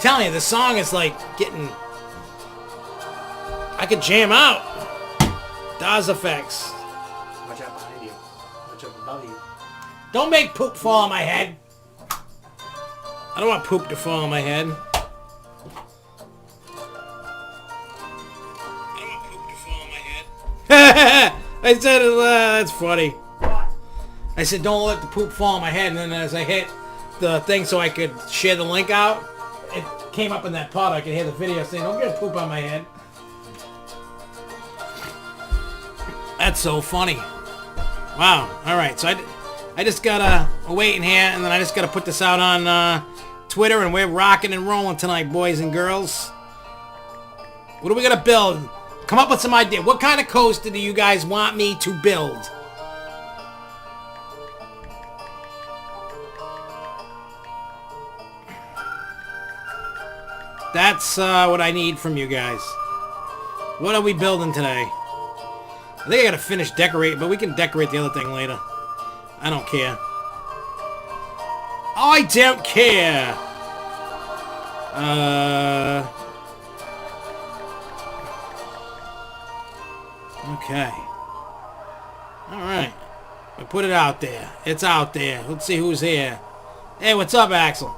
telling you, the song is like getting... I could jam out. DAWs effects. Watch out behind you. Watch out above you. Don't make poop fall on my head. I don't want poop to fall on my head. I said, that's funny. I said, don't let the poop fall on my head. And then as I hit the thing so I could share the link out, it came up in that pod. I could hear the video saying, don't get poop on my head. That's so funny. Wow. All right. So I just got to wait in here, and then I just got to put this out on Twitter, and we're rocking and rolling tonight, boys and girls. What are we going to build? Come up with some idea. What kind of coaster do you guys want me to build? That's what I need from you guys. What are we building today? I think I gotta finish decorating, but we can decorate the other thing later. I don't care. I don't care! Okay. Alright. We put it out there. It's out there. Let's see who's here. Hey, what's up, Axel?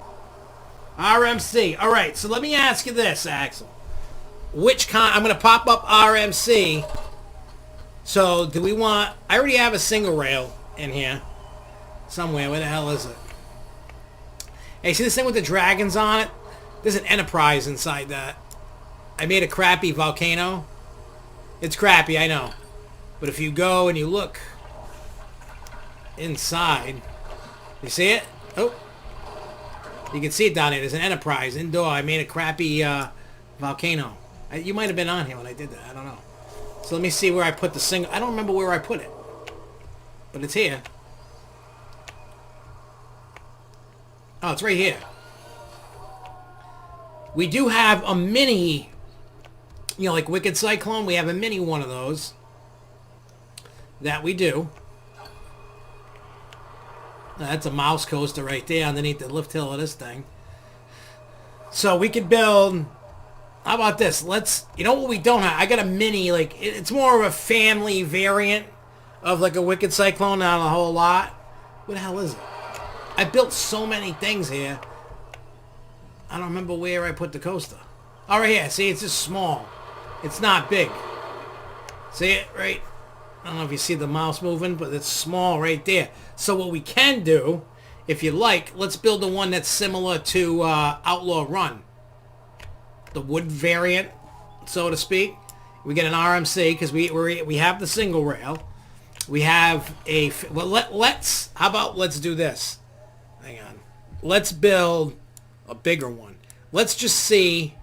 RMC. Alright, so let me ask you this, Axel. Which kind... I'm going to pop up RMC. So, do we want... I already have a single rail in here. Somewhere. Where the hell is it? Hey, see this thing with the dragons on it? There's an Enterprise inside that. I made a crappy volcano. It's crappy, I know. But if you go and you look inside, you see it? Oh. You can see it down there. There's an Enterprise indoor. I made a crappy volcano. You might have been on here when I did that. I don't know. So let me see where I put the single. I don't remember where I put it. But it's here. Oh, it's right here. We do have a mini... You know, like Wicked Cyclone, we have a mini one of those. That we do. That's a mouse coaster right there underneath the lift hill of this thing. So we could build... How about this? Let's... You know what we don't have? I got a mini, like... It's more of a family variant of like a Wicked Cyclone, not a whole lot. What the hell is it? I built so many things here. I don't remember where I put the coaster. Oh, right here. See, it's just small. It's not big. See it? Right? I don't know if you see the mouse moving, but it's small right there. So what we can do, if you like, let's build the one that's similar to Outlaw Run. The wood variant, so to speak. We get an RMC because we have the single rail. We have a... Well, let's... How about let's do this? Hang on. Let's build a bigger one. Let's just see...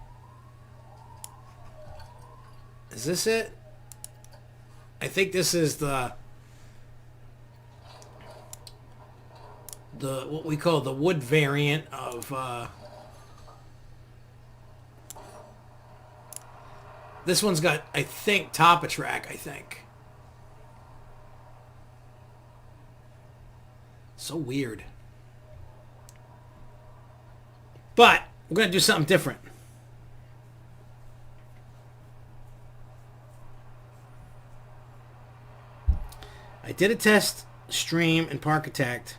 Is this it? I think this is the what we call the wood variant of this one's got, I think, top of track, I think. So weird. But we're going to do something different. I did a test stream in Parkitect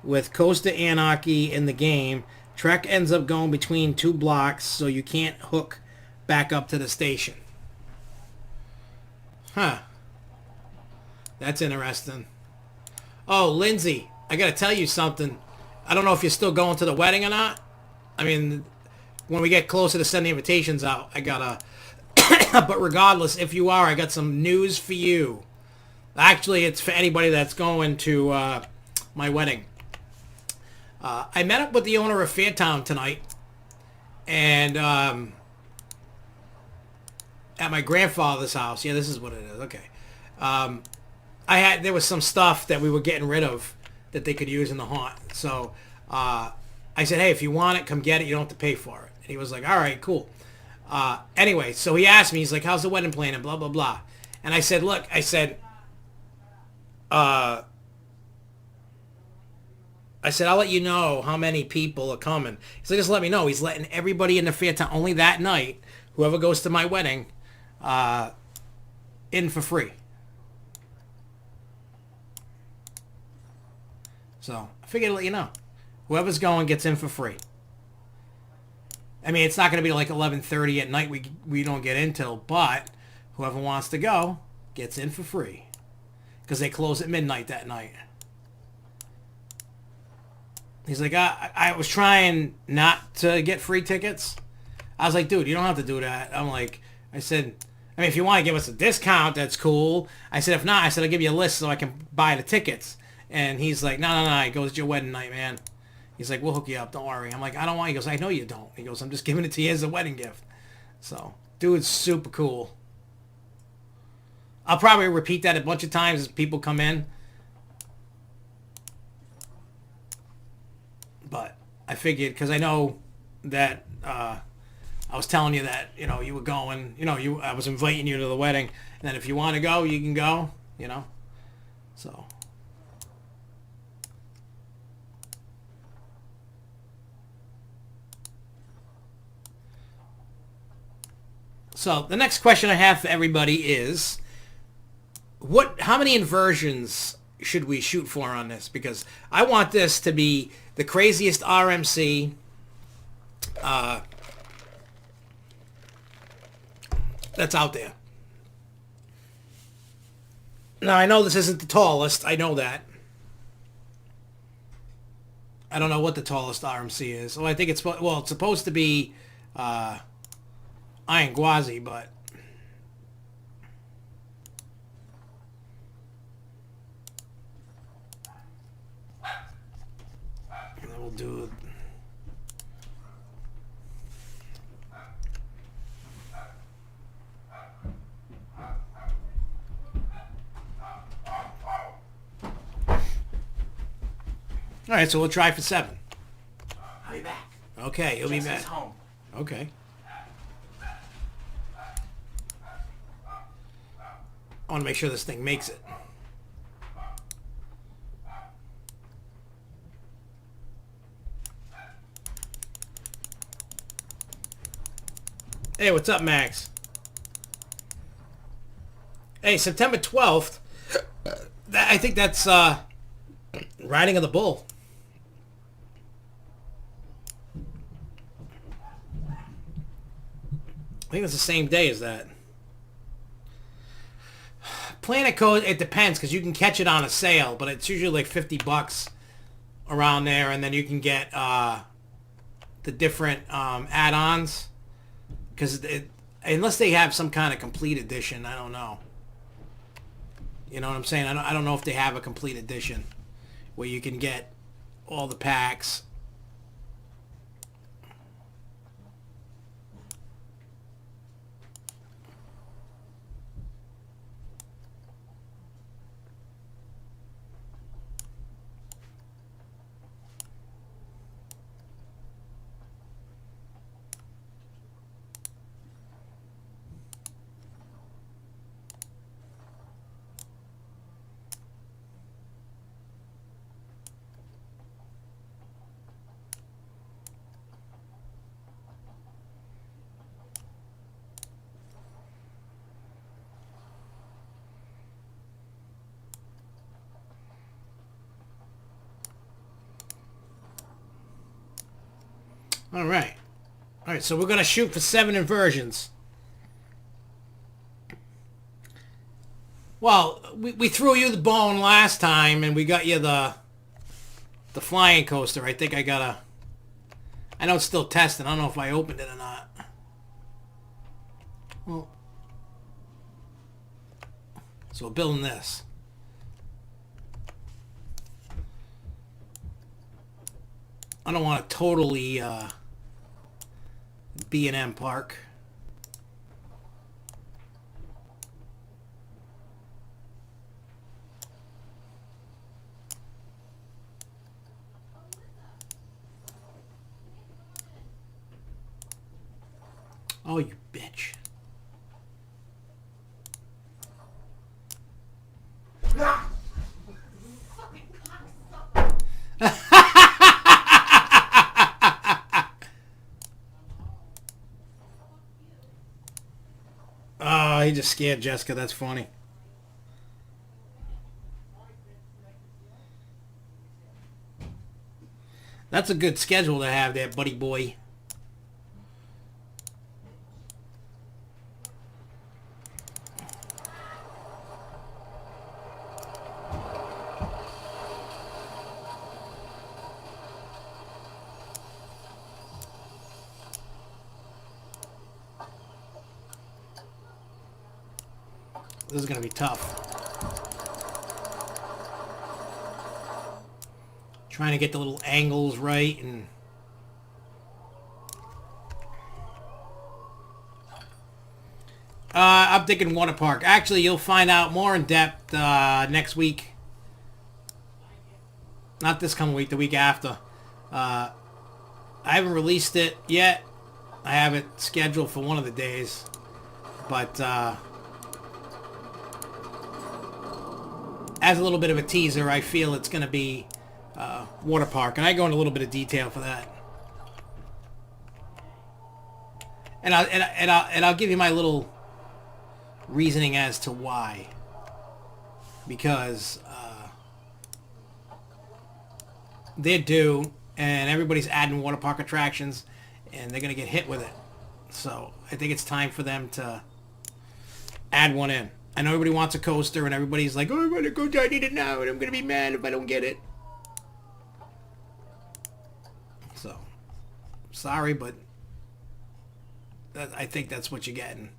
with Coaster Anarchy in the game. Trek ends up going between two blocks, so you can't hook back up to the station. Huh. That's interesting. Oh, Lindsay, I gotta tell you something. I don't know if you're still going to the wedding or not. I mean, when we get closer to sending invitations out, I gotta... But regardless, if you are, I got some news for you. Actually, it's for anybody that's going to my wedding. I met up with the owner of Fairtown tonight. And at my grandfather's house. Yeah, this is what it is. Okay. There was some stuff that we were getting rid of that they could use in the haunt. So I said, hey, if you want it, come get it. You don't have to pay for it. And he was like, all right, cool. Anyway, so he asked me, he's like, how's the wedding plan? And blah, blah, blah. And I said, look, I I said, I'll let you know how many people are coming. He's like, just let me know. He's letting everybody in the fair town only that night, whoever goes to my wedding, in for free. So I figured I'd let you know. Whoever's going gets in for free. I mean, it's not going to be like 11:30 at night we don't get in till, but whoever wants to go gets in for free. Because they close at midnight that night. He's like, I was trying not to get free tickets. I was like, dude, you don't have to do that. I said, I mean, if you want to give us a discount, that's cool. I said, if not, I said, I'll give you a list so I can buy the tickets. And he's like, no. He goes, it's your wedding night, man. He's like, we'll hook you up. Don't worry. I'm like, I don't want. He goes, I know you don't. He goes, I'm just giving it to you as a wedding gift. So, dude's super cool. I'll probably repeat that a bunch of times as people come in. But I figured, because I know that I was telling you that, you were going, I was inviting you to the wedding. And then if you want to go, you can go, So. So the next question I have for everybody is, how many inversions should we shoot for on this? Because I want this to be the craziest RMC that's out there. Now, I know this isn't the tallest. I know that. I don't know what the tallest RMC is. Well, I think it's supposed to be Iron Gwazi, but and then we'll do all right, so we'll try for 7. I'll be back. Okay, you'll be back. Home. Okay. I want to make sure this thing makes it. Hey, what's up, Max? Hey, September 12th. I think that's Riding of the Bull. I think it's the same day as that. Planet Code, it depends, because you can catch it on a sale, but it's usually like $50 around there, and then you can get the different add-ons, because unless they have some kind of complete edition, I don't know. You know what I'm saying? I don't know if they have a complete edition where you can get all the packs. All right. All right, so we're going to shoot for 7 inversions. Well, we threw you the bone last time, and we got you the flying coaster. I think I know it's still testing. I don't know if I opened it or not. Well, so we're building this. I don't want to totally B&M park. Oh, you bitch. you just scared Jessica. That's funny. That's a good schedule to have there, buddy boy. This is going to be tough. Trying to get the little angles right and... I'm thinking water park. Actually, you'll find out more in depth next week. Not this coming week, the week after. I haven't released it yet. I have it scheduled for one of the days. But... as a little bit of a teaser, I feel it's going to be water park, and I go into a little bit of detail for that. And I'll give you my little reasoning as to why. Because they're due, and everybody's adding water park attractions, and they're going to get hit with it. So I think it's time for them to add one in. I know everybody wants a coaster, and everybody's like, oh, I want a coaster, I need it now, and I'm going to be mad if I don't get it. So, sorry, but I think that's what you're getting.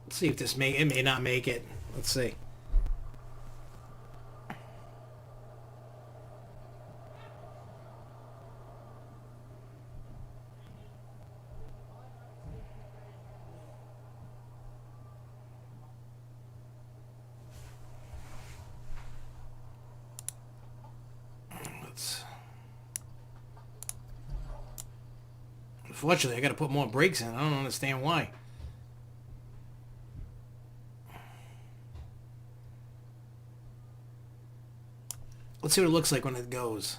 Let's see if this may not make it. Let's see. Unfortunately, I got to put more brakes in. I don't understand why. Let's see what it looks like when it goes.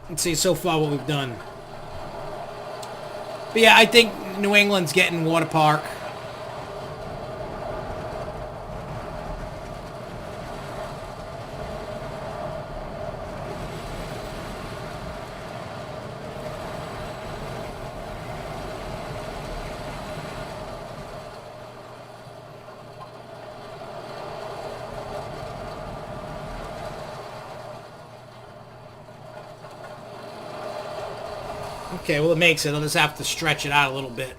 Let's see so far what we've done. But yeah, I think New England's getting water park. Okay, well it makes it. I'll just have to stretch it out a little bit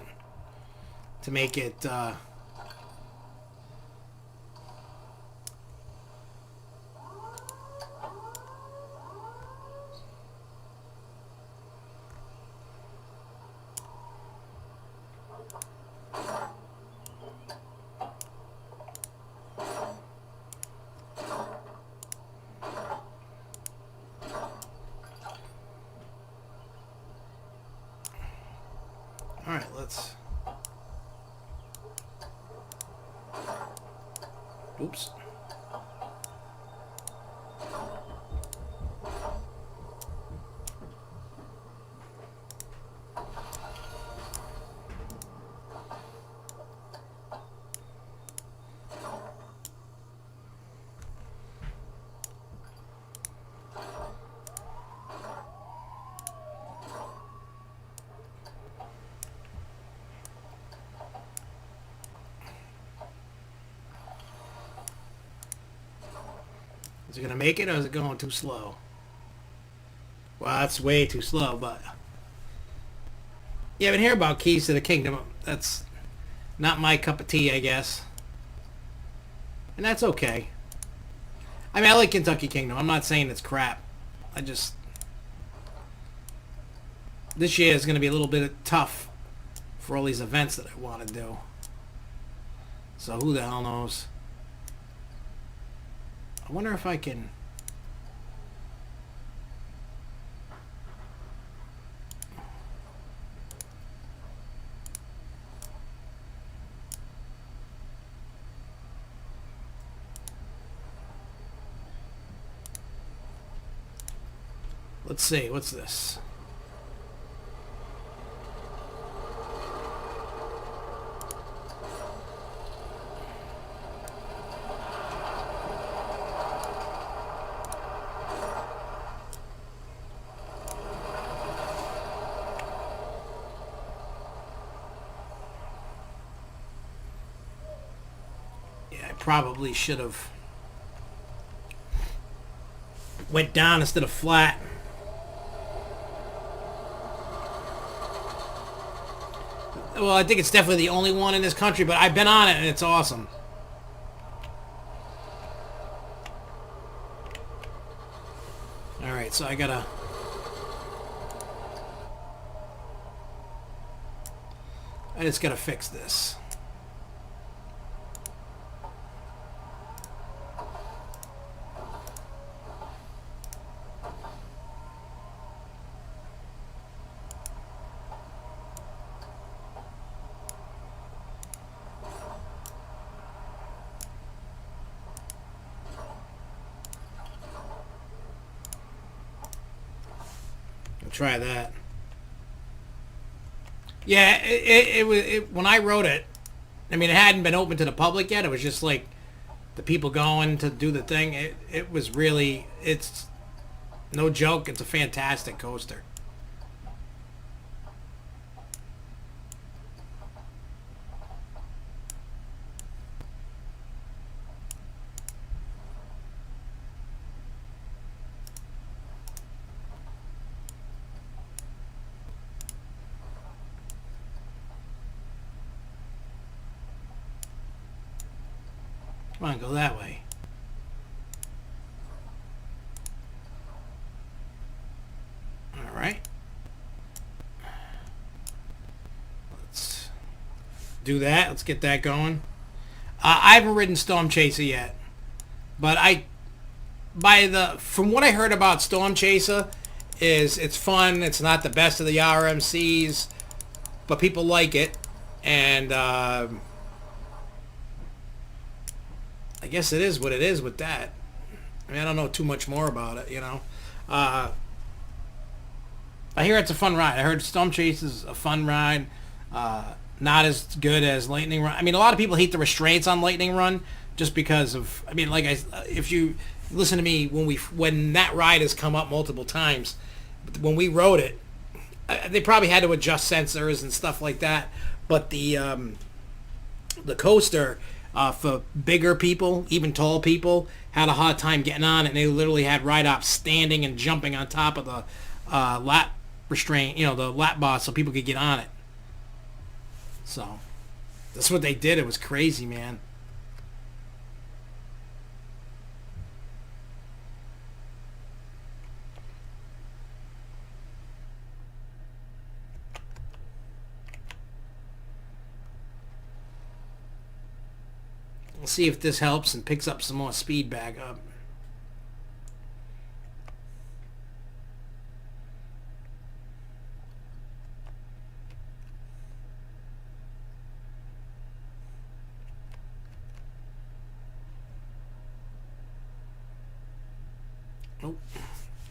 to make it all right, let's... Oops. Is it going to make it, or is it going too slow? Well, that's way too slow, but... You haven't heard about Keys to the Kingdom. That's not my cup of tea, I guess. And that's okay. I mean, I like Kentucky Kingdom. I'm not saying it's crap. I just... This year is going to be a little bit tough for all these events that I want to do. So who the hell knows? I wonder if I can... Let's see, what's this? Yeah, I probably should have went down instead of flat. Well, I think it's definitely the only one in this country, but I've been on it and it's awesome. Alright, so I just gotta fix this. Try that. Yeah, it was when I wrote it. I mean, it hadn't been open to the public yet. It was just like the people going to do the thing. It was really, it's no joke. It's a fantastic coaster. Come on, go that way. All right. Let's do that. Let's get that going. I haven't ridden Storm Chaser yet, but from what I heard about Storm Chaser, is it's fun. It's not the best of the RMCs, but people like it, and I guess it is what it is with that. I mean, I don't know too much more about it, you know. I hear it's a fun ride. I heard Storm Chase is a fun ride. Not as good as Lightning Run. I mean, a lot of people hate the restraints on Lightning Run just because of. I mean, if you listen to me when that ride has come up multiple times, when we rode it, they probably had to adjust sensors and stuff like that. But the coaster. For bigger people, even tall people, had a hard time getting on it. And they literally had ride-ops standing and jumping on top of the lap restraint, the lap bar, so people could get on it. So, that's what they did. It was crazy, man. We'll see if this helps and picks up some more speed back up. Oh,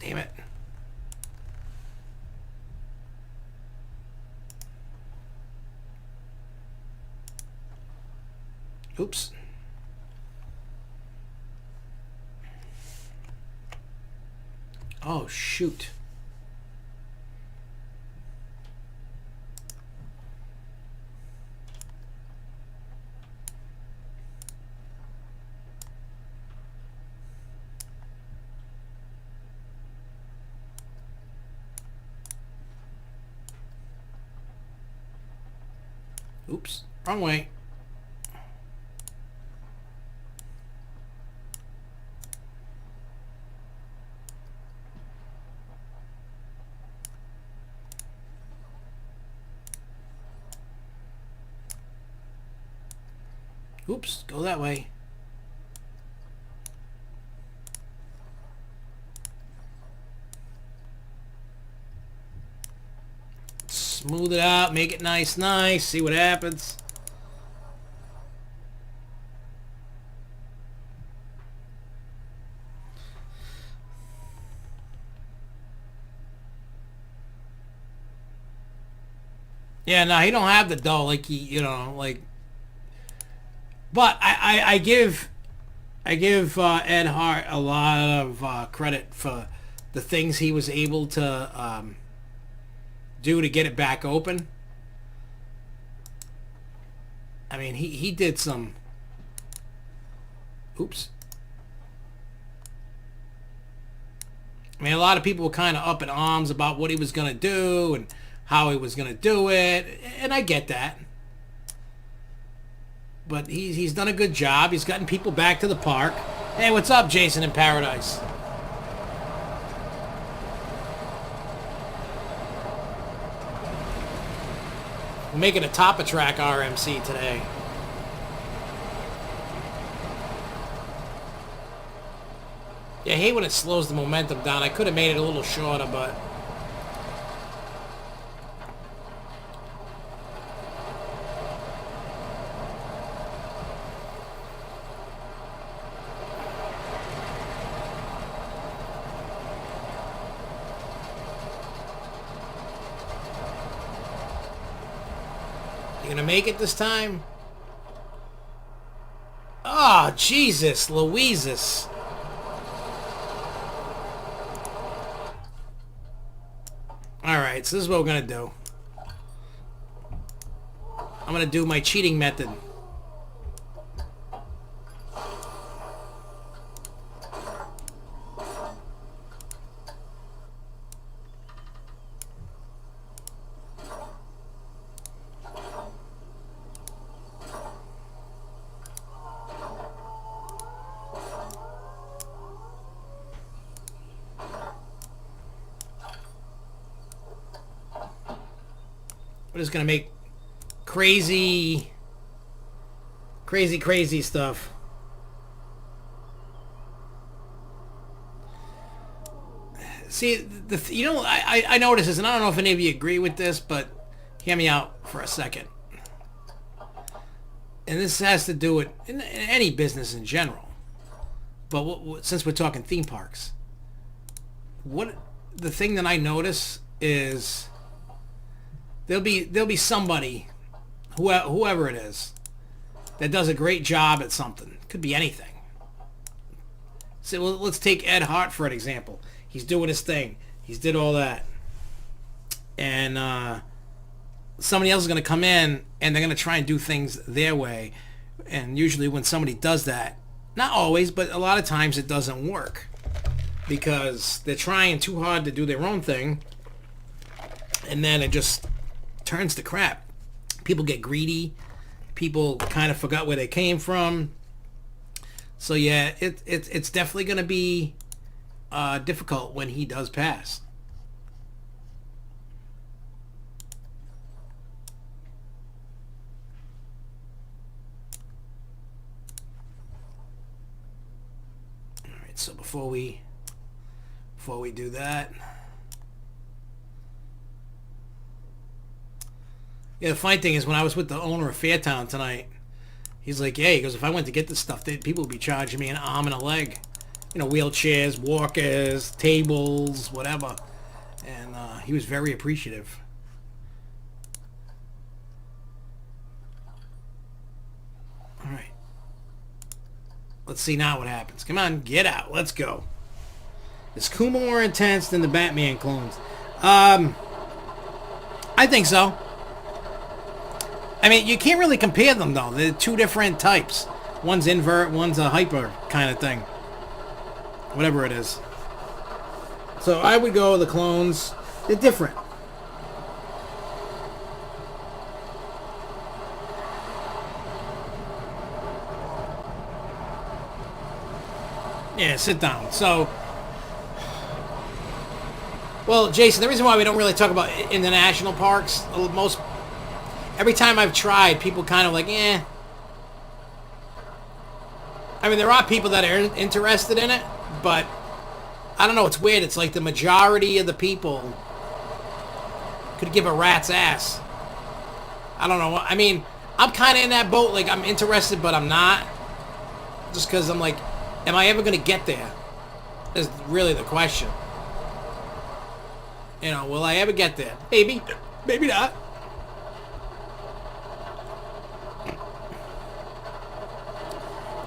damn it. Oops. Oh, shoot. Oops, wrong way. Oops, go that way. Smooth it out, make it nice, see what happens. Yeah, no, he don't have the dough like he, you know, like. But I give Ed Hart a lot of credit for the things he was able to do to get it back open. I mean, he did some. Oops. I mean, a lot of people were kind of up in arms about what he was going to do and how he was going to do it, and I get that. But he's done a good job. He's gotten people back to the park. Hey, what's up, Jason in Paradise? We're making a top-of-track RMC today. Yeah, I hate when it slows the momentum down. I could have made it a little shorter, but... You gonna make it this time? Oh, Jesus, Louises. Alright, so this is what we're gonna do. I'm gonna do my cheating method. We're just gonna make crazy stuff. See, you know, I notice this, and I don't know if any of you agree with this, but hear me out for a second. And this has to do with in any business in general. But since we're talking theme parks, the thing that I notice is there'll be somebody, whoever it is, that does a great job at something. Could be anything. So let's take Ed Hart for an example. He's doing his thing. He's did all that. And somebody else is going to come in and they're going to try and do things their way. And usually when somebody does that, not always, but a lot of times it doesn't work. Because they're trying too hard to do their own thing. And then it just turns to crap. People get greedy. People kind of forgot where they came from. So yeah, it's definitely going to be difficult when he does pass. All right, so before we do that, yeah, the funny thing is when I was with the owner of Fairtown tonight, he's like, yeah, he goes, if I went to get this stuff, people would be charging me an arm and a leg. You know, wheelchairs, walkers, tables, whatever. And he was very appreciative. All right. Let's see now what happens. Come on, get out. Let's go. Is Kuma more intense than the Batman clones? I think so. I mean, you can't really compare them, though. They're two different types. One's invert, one's a hyper kind of thing. Whatever it is. So I would go with the clones. They're different. Yeah, sit down. So, well, Jason, the reason why we don't really talk about international parks, every time I've tried, people kind of like, eh. I mean, there are people that are interested in it, but I don't know, it's weird. It's like the majority of the people could give a rat's ass. I don't know. I mean, I'm kind of in that boat. Like, I'm interested, but I'm not. Just because I'm like, am I ever going to get there? Is really the question. You know, will I ever get there? Maybe. Maybe not.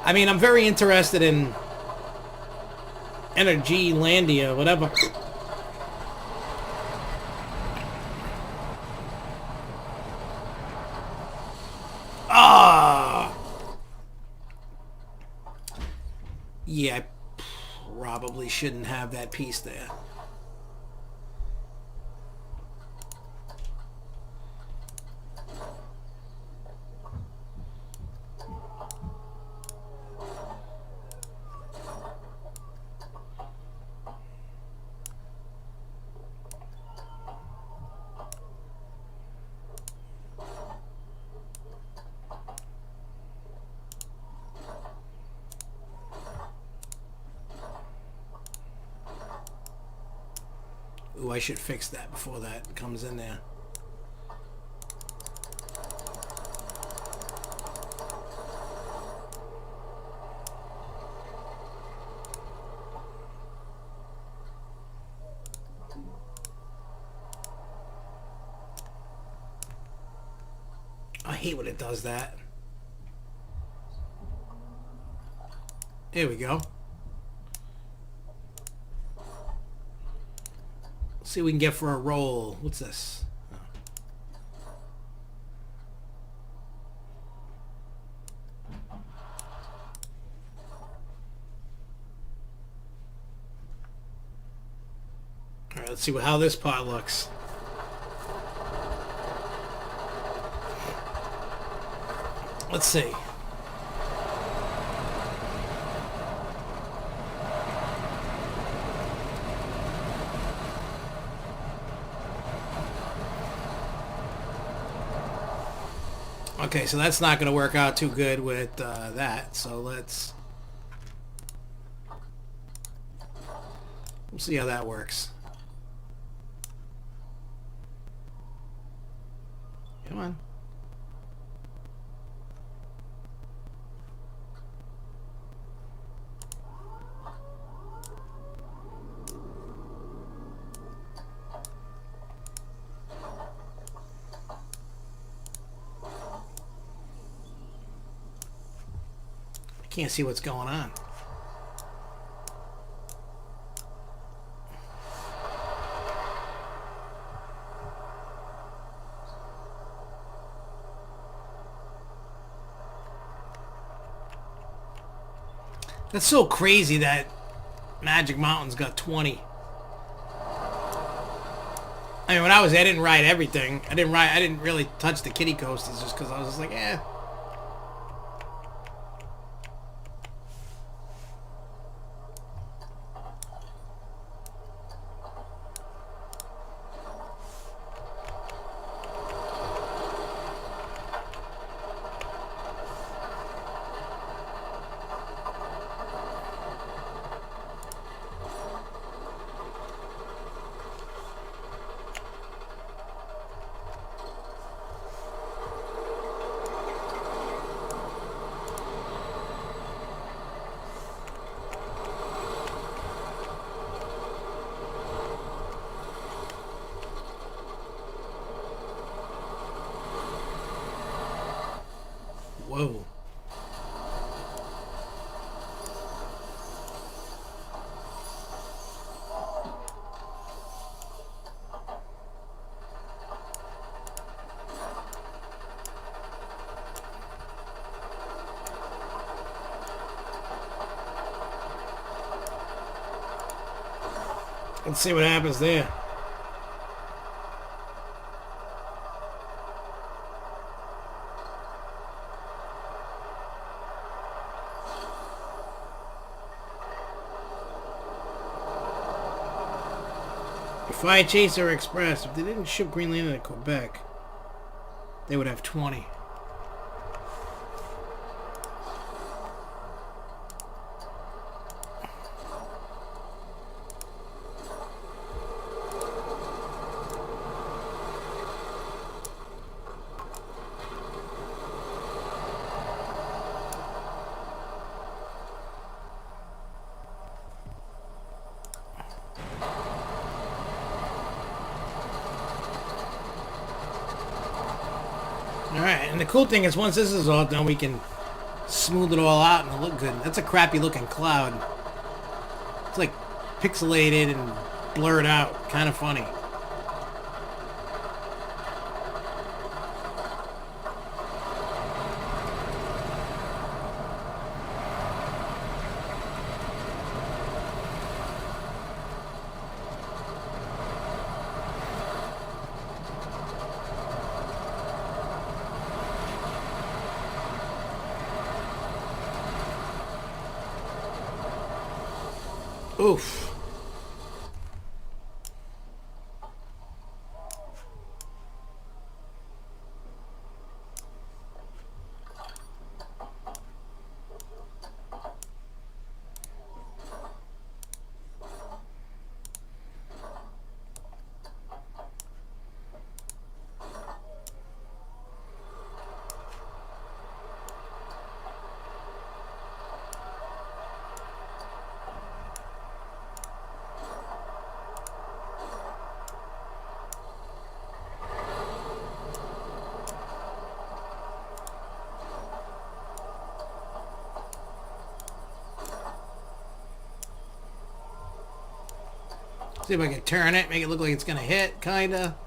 I mean, I'm very interested in Energy Landia, whatever. Ah! Yeah, I probably shouldn't have that piece there. Ooh, I should fix that before that comes in there. I hate when it does that. There we go. Let's see what we can get for a roll. What's this? Oh. All right, let's see how this pot looks. Let's see. Okay, so that's not going to work out too good with that. So we'll see how that works. Come on. Can't see what's going on. That's so crazy that Magic Mountain's got 20. I mean, when I was there, I didn't ride everything. I didn't really touch the kiddie coasters just because I was just like, eh. Whoa. Let's see what happens there. Fire Chaser Express. If they didn't ship Green Lantern to Quebec, they would have 20. Alright, and the cool thing is once this is all done, we can smooth it all out and it look good. That's a crappy looking cloud. It's like pixelated and blurred out. Kind of funny. Oof. See if I can turn it, make it look like it's gonna hit, kinda.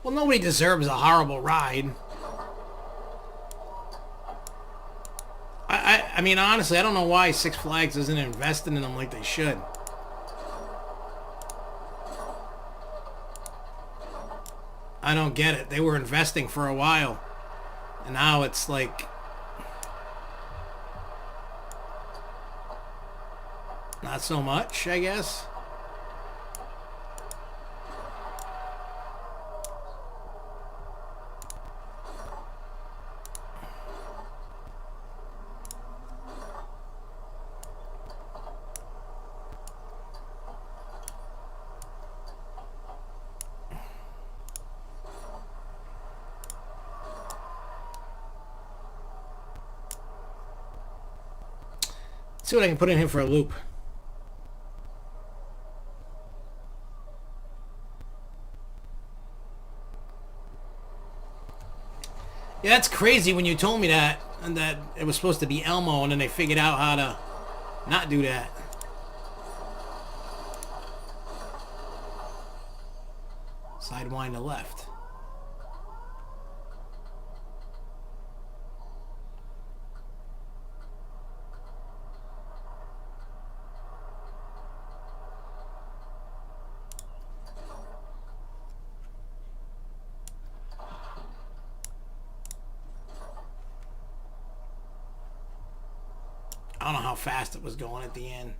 Well, nobody deserves a horrible ride. I mean, honestly, I don't know why Six Flags isn't investing in them like they should. I don't get it. They were investing for a while. And now it's like... not so much, I guess. See what I can put in here for a loop. Yeah, that's crazy when you told me that, and that it was supposed to be Elmo, and then they figured out how to not do that. Sidewind to left. I don't know how fast it was going at the end.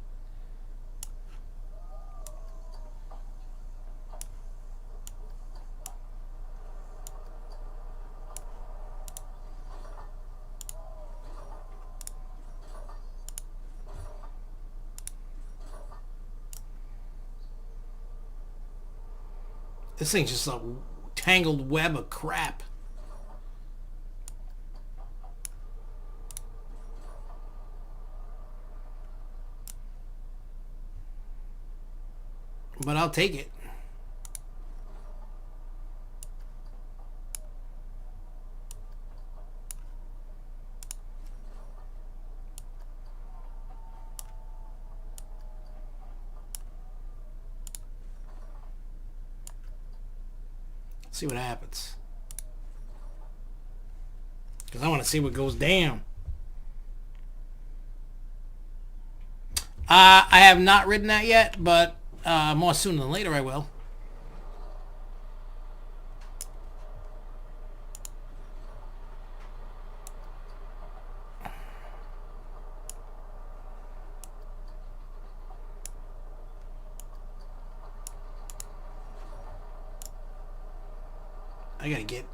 This thing's just a tangled web of crap. But I'll take it. See what happens. Because I want to see what goes down. I have not ridden that yet, but more sooner than later I will. I gotta get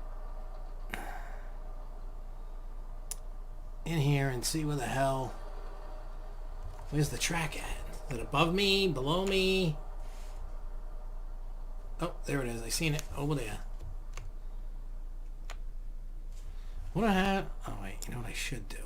in here and see where the hell... where's the track at? Is it above me? Below me? Oh, there it is. I seen it over there. What do I have? Oh, wait. You know what I should do?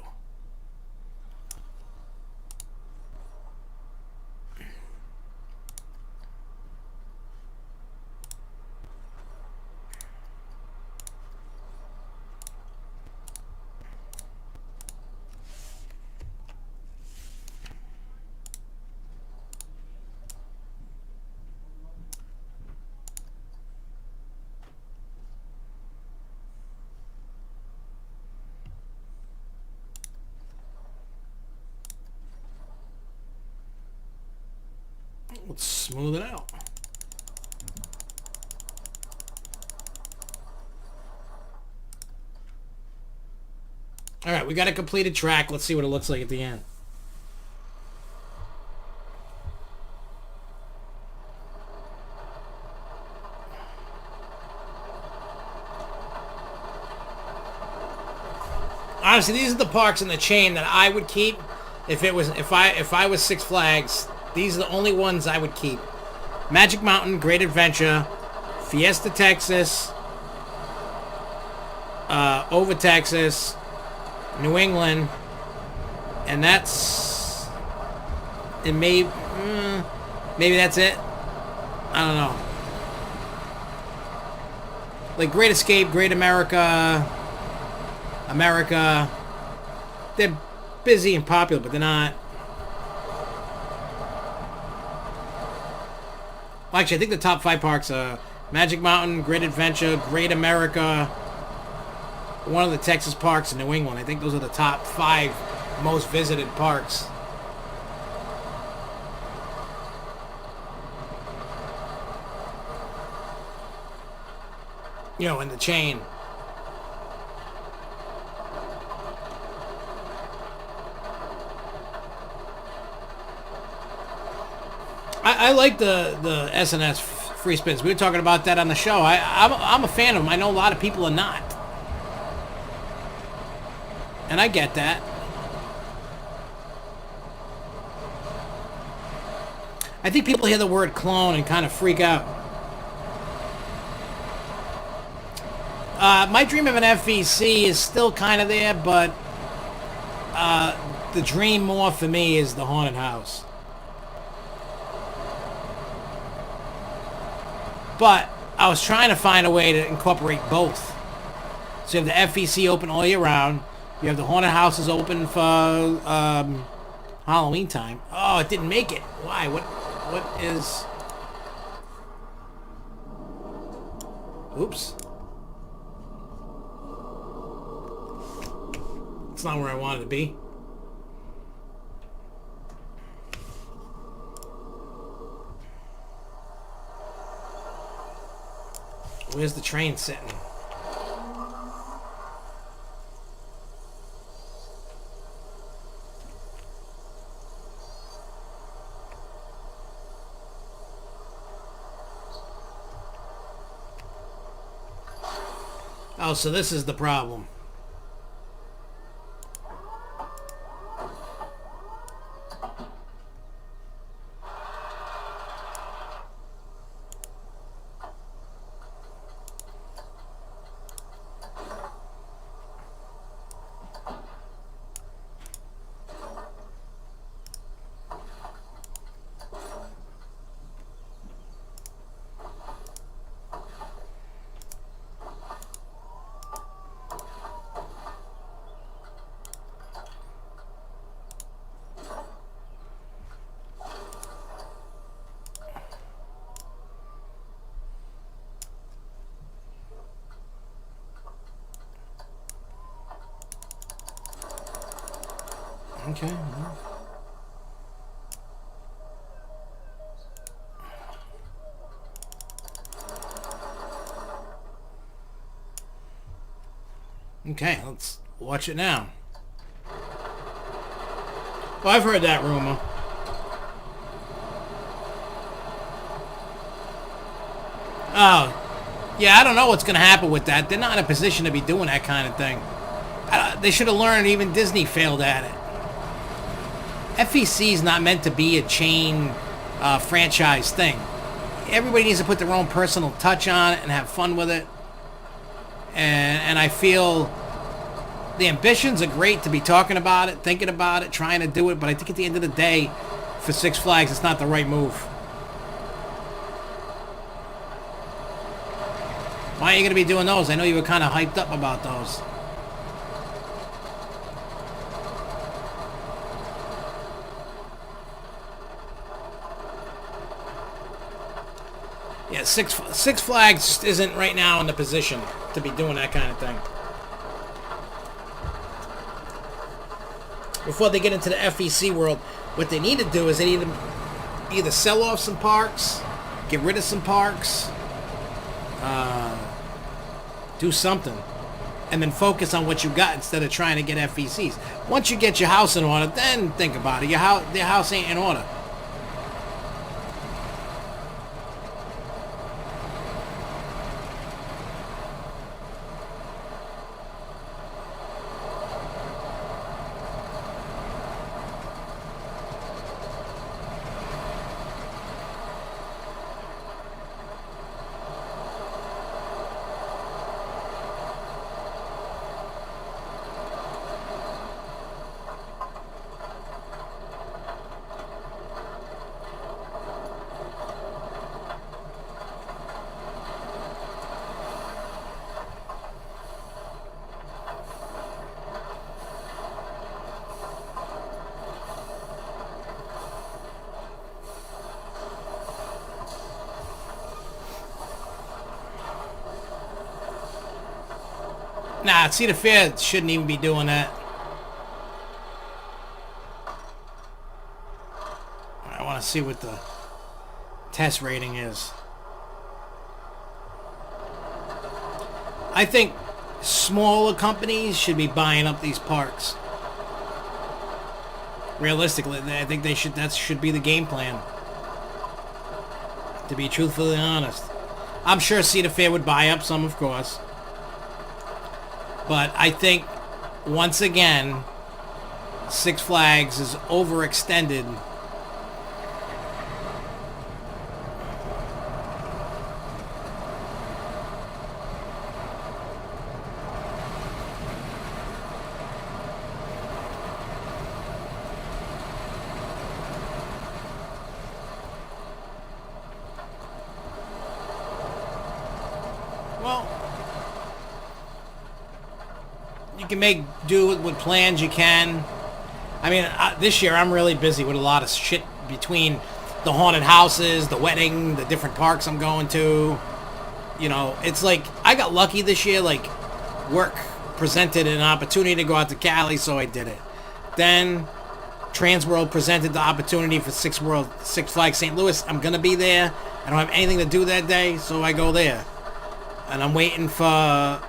Let's smooth it out. All right, we got a completed track. Let's see what it looks like at the end. Honestly, these are the parks in the chain that I would keep if I was Six Flags. These are the only ones I would keep. Magic Mountain, Great Adventure, Fiesta Texas, Over Texas, New England, and that's maybe that's it. I don't know. Like Great Escape, Great America, they're busy and popular, but they're not. Well, actually, I think the top 5 parks are Magic Mountain, Great Adventure, Great America, one of the Texas parks in New England. I think those are the top 5 most visited parks. You know, in the chain. I like the SNS free spins. We were talking about that on the show. I'm a fan of them. I know a lot of people are not. And I get that. I think people hear the word clone and kind of freak out. My dream of an FEC is still kind of there, but the dream more for me is the haunted house. But I was trying to find a way to incorporate both. So you have the FEC open all year round. You have the haunted houses open for Halloween time. Oh, it didn't make it. Why? What is... Oops. It's not where I wanted to be. Where's the train sitting? Oh, so this is the problem. Okay. Okay, let's watch it now. Well, I've heard that rumor. Oh, yeah, I don't know what's going to happen with that. They're not in a position to be doing that kind of thing. They should have learned. Even Disney failed at it. FEC is not meant to be a chain franchise thing. Everybody needs to put their own personal touch on it and have fun with it. And I feel the ambitions are great to be talking about it, thinking about it, trying to do it, but I think at the end of the day, for Six Flags, it's not the right move. Why are you going to be doing those? I know you were kind of hyped up about those. Yeah, Six Flags just isn't right now in the position to be doing that kind of thing. Before they get into the FEC world, what they need to do is they need to either sell off some parks, get rid of some parks, do something, and then focus on what you got instead of trying to get FECs. Once you get your house in order, then think about it. Your house ain't in order. Nah, Cedar Fair shouldn't even be doing that. I want to see what the test rating is. I think smaller companies should be buying up these parks. Realistically, I think they should. That should be the game plan. To be truthfully honest, I'm sure Cedar Fair would buy up some, of course. But I think, once again, Six Flags is overextended. Well, you can make do with plans you can. I mean, this year I'm really busy with a lot of shit between the haunted houses, the wedding, the different parks I'm going to. You know, it's like I got lucky this year. Like, work presented an opportunity to go out to Cali, so I did it. Then Transworld presented the opportunity for Six Flags St. Louis. I'm gonna be there. I don't have anything to do that day, so I go there. And I'm waiting for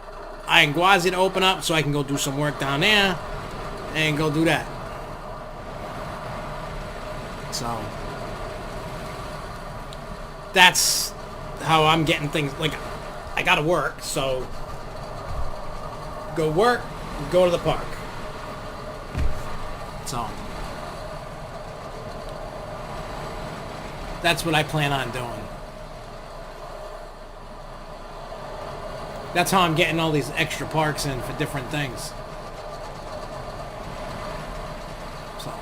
Ironguazi to open up so I can go do some work down there and go do that. So that's how I'm getting things. Like, I gotta work, so go work, go to the park. So that's what I plan on doing. That's how I'm getting all these extra parks in for different things. So.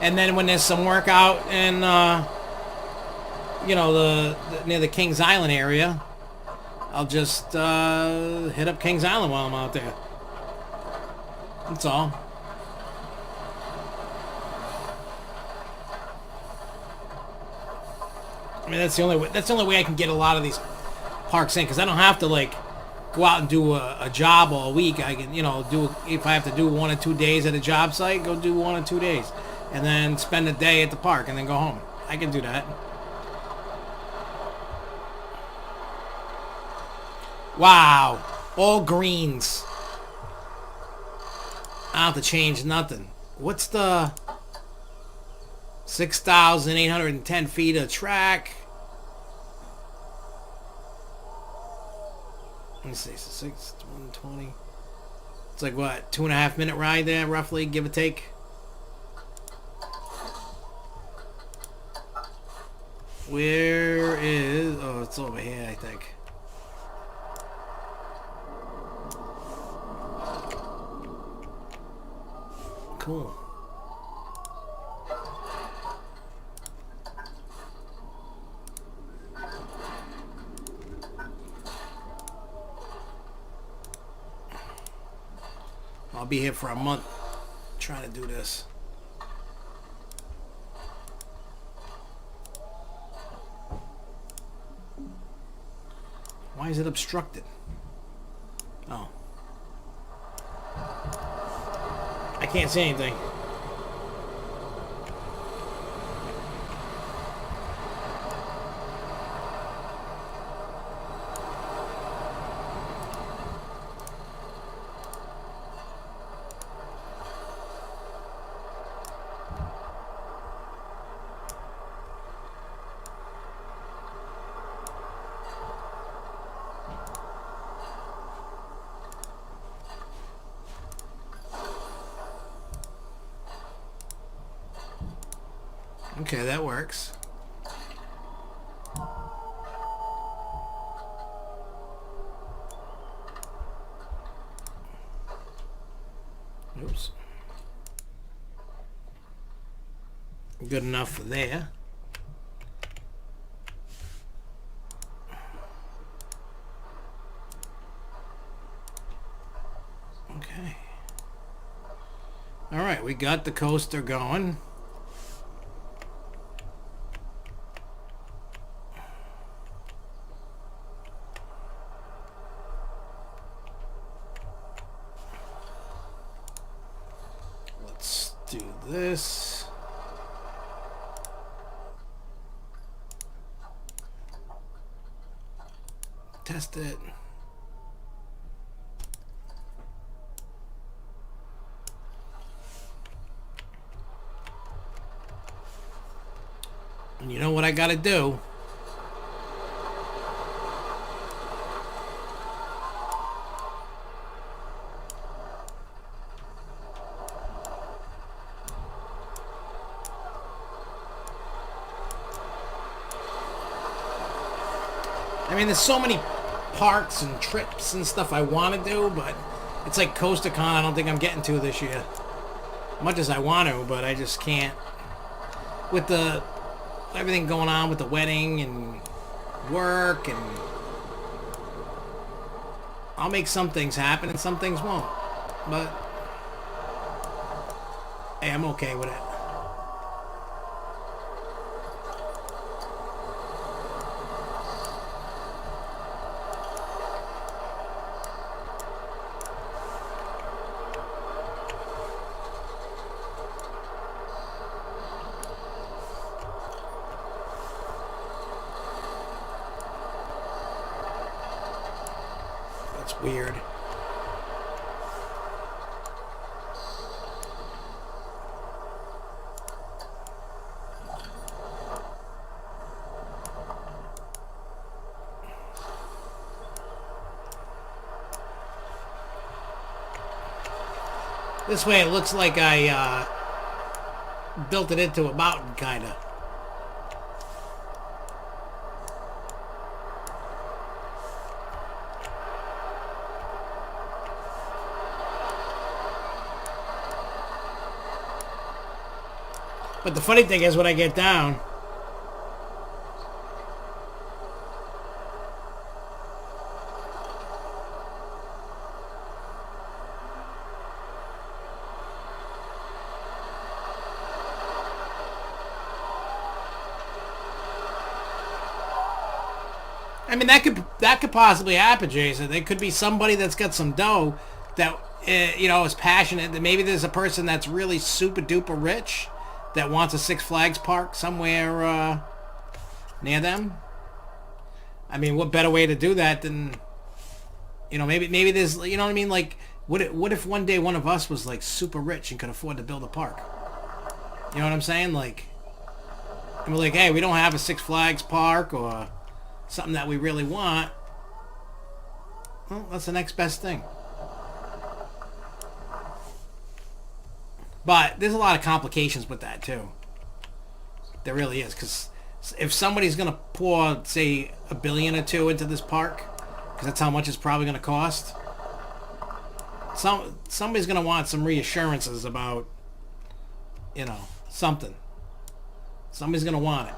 And then when there's some work out in, you know, the near the Kings Island area, I'll just hit up Kings Island while I'm out there. That's all. I mean, that's the only way I can get a lot of these parks in, because I don't have to, like, go out and do a job all week. I can, you know, do, if I have to do 1 or 2 days at a job site, go do 1 or 2 days, and then spend a day at the park and then go home. I can do that. Wow, all greens. I don't have to change nothing. What's the 6,810 feet of track? Let me see, so 120. It's like, what, 2.5 minute ride there, roughly, give or take? Where is... Oh, it's over here, I think. Cool. I'll be here for a month trying to do this. Why is it obstructed? Oh. I can't see anything. Okay, that works. Oops. Good enough for there. Okay. All right, we got the coaster going. Let's do this. Test it. And you know what I gotta do? I mean, there's so many parks and trips and stuff I want to do, but it's like CoasterCon I don't think I'm getting to this year. Much as I want to, but I just can't. With the everything going on with the wedding and work, and I'll make some things happen and some things won't. But hey, I'm okay with it. That's weird. This way it looks like I built it into a mountain, kind of. But the funny thing is when I get down, I mean, that could possibly happen, Jason. There could be somebody that's got some dough that you know, is passionate. That maybe there's a person that's really super duper rich that wants a Six Flags park somewhere near them. I mean, what better way to do that than, you know, maybe there's, you know what I mean? Like, what if one day one of us was like super rich and could afford to build a park? You know what I'm saying? Like, and we're like, hey, we don't have a Six Flags park or something that we really want. Well, that's the next best thing. But there's a lot of complications with that too. There really is, because if somebody's gonna pour, say, $1 billion or $2 billion into this park, because that's how much it's probably gonna cost, somebody's gonna want some reassurances about, you know, something. Somebody's gonna want it.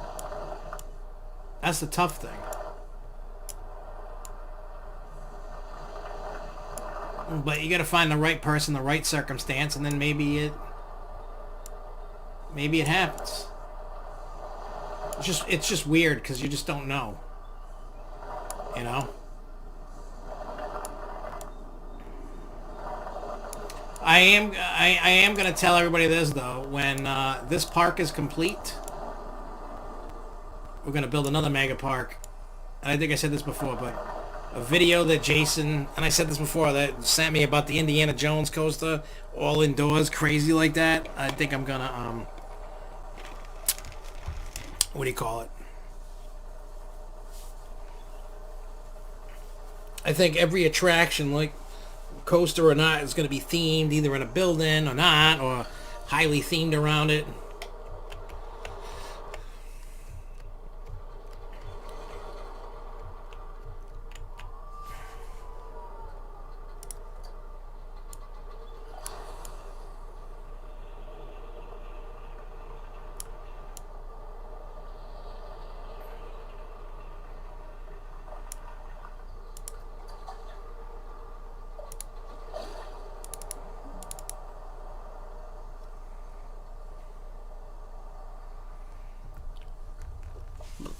That's the tough thing. But you gotta find the right person, the right circumstance, and then maybe it happens. It's just weird because you just don't know. You know? I am gonna tell everybody this though. When this park is complete, we're gonna build another mega park. And I think I said this before, but a video that Jason, and I said this before, that sent me about the Indiana Jones coaster, all indoors, crazy like that. I think I'm gonna what do you call it? I think every attraction, like coaster or not, is going to be themed either in a building or not, or highly themed around it.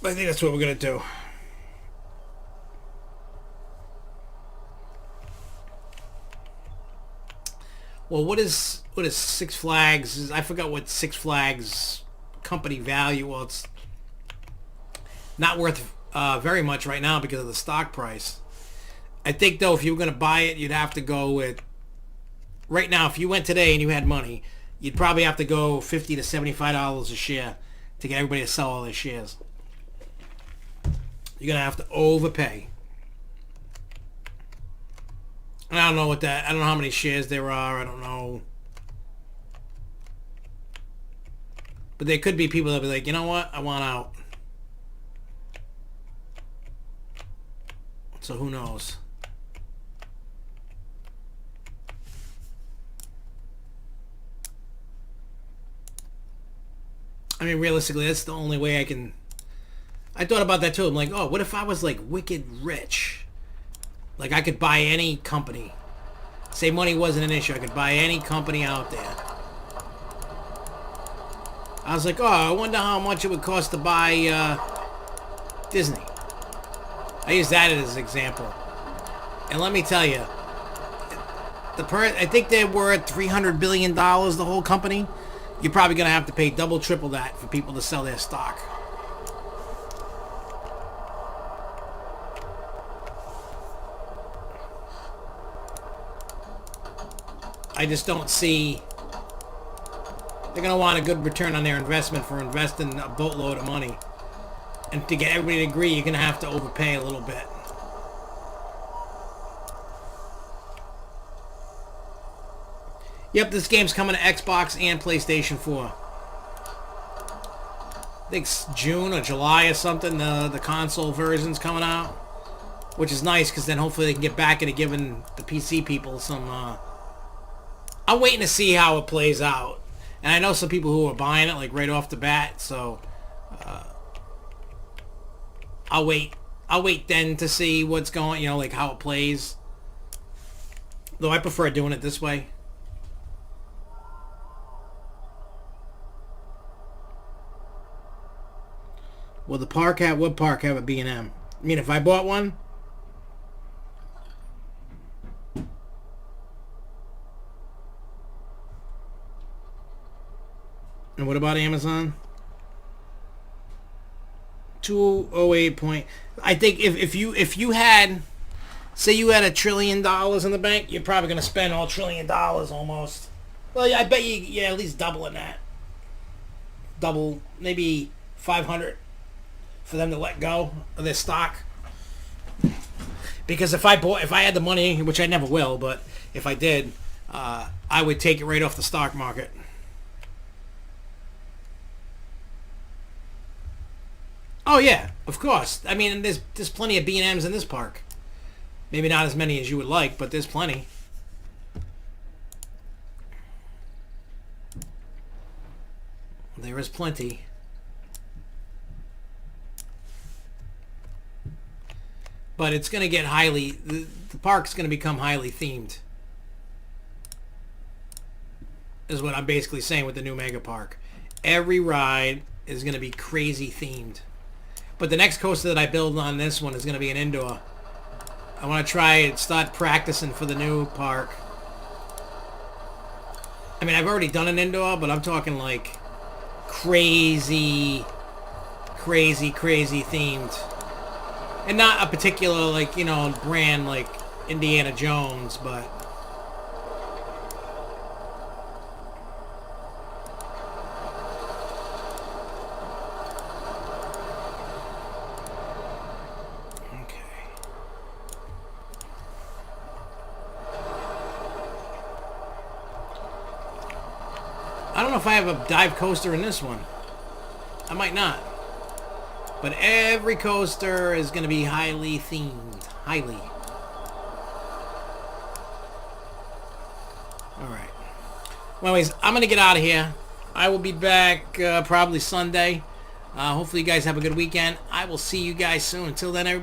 I think that's what we're gonna do. Well, what is Six Flags? I forgot what Six Flags company value. Well, it's not worth very much right now because of the stock price. I think though, if you were gonna buy it, you'd have to go with. Right now, if you went today and you had money, you'd probably have to go $50 to $75 a share to get everybody to sell all their shares. You're gonna have to overpay. And I don't know what that. I don't know how many shares there are. I don't know. But there could be people that be like, you know what? I want out. So who knows? I mean, realistically, that's the only way I can... I thought about that too. I'm like, oh, what if I was like wicked rich? Like I could buy any company. Say money wasn't an issue. I could buy any company out there. I was like, oh, I wonder how much it would cost to buy Disney. I use that as an example. And let me tell you, I think they were at $300 billion, the whole company. You're probably going to have to pay double, triple that for people to sell their stock. I just don't see... They're going to want a good return on their investment for investing a boatload of money. And to get everybody to agree, you're going to have to overpay a little bit. Yep, this game's coming to Xbox and PlayStation 4. I think it's June or July or something, the console version's coming out. Which is nice, because then hopefully they can get back into giving the PC people some... I'm waiting to see how it plays out. And I know some people who are buying it, like, right off the bat, so... I'll wait then to see what's going, you know, like, how it plays. Though I prefer doing it this way. Will the park have... What park have a B&M? I mean, if I bought one... And what about Amazon? 208 point... I think if you had... Say you had $1 trillion in the bank, you're probably going to spend all $1 trillion almost. Well, I bet you at least doubling that. Double, maybe 500 for them to let go of their stock. Because if I had the money, which I never will, but if I did, I would take it right off the stock market. Oh yeah, of course. I mean, there's plenty of B&Ms in this park. Maybe not as many as you would like, but there's plenty. There is plenty. But it's going to get highly... The park's going to become highly themed. Is what I'm basically saying with the new Mega Park. Every ride is going to be crazy themed. But the next coaster that I build on this one is going to be an indoor. I want to try and start practicing for the new park. I mean, I've already done an indoor, but I'm talking like crazy themed. And not a particular, like, you know, brand like Indiana Jones, but... I don't know if I have a dive coaster in this one. I might not. But every coaster is going to be highly themed. Highly. Alright. Well, anyways, I'm going to get out of here. I will be back probably Sunday. Hopefully you guys have a good weekend. I will see you guys soon. Until then, everybody.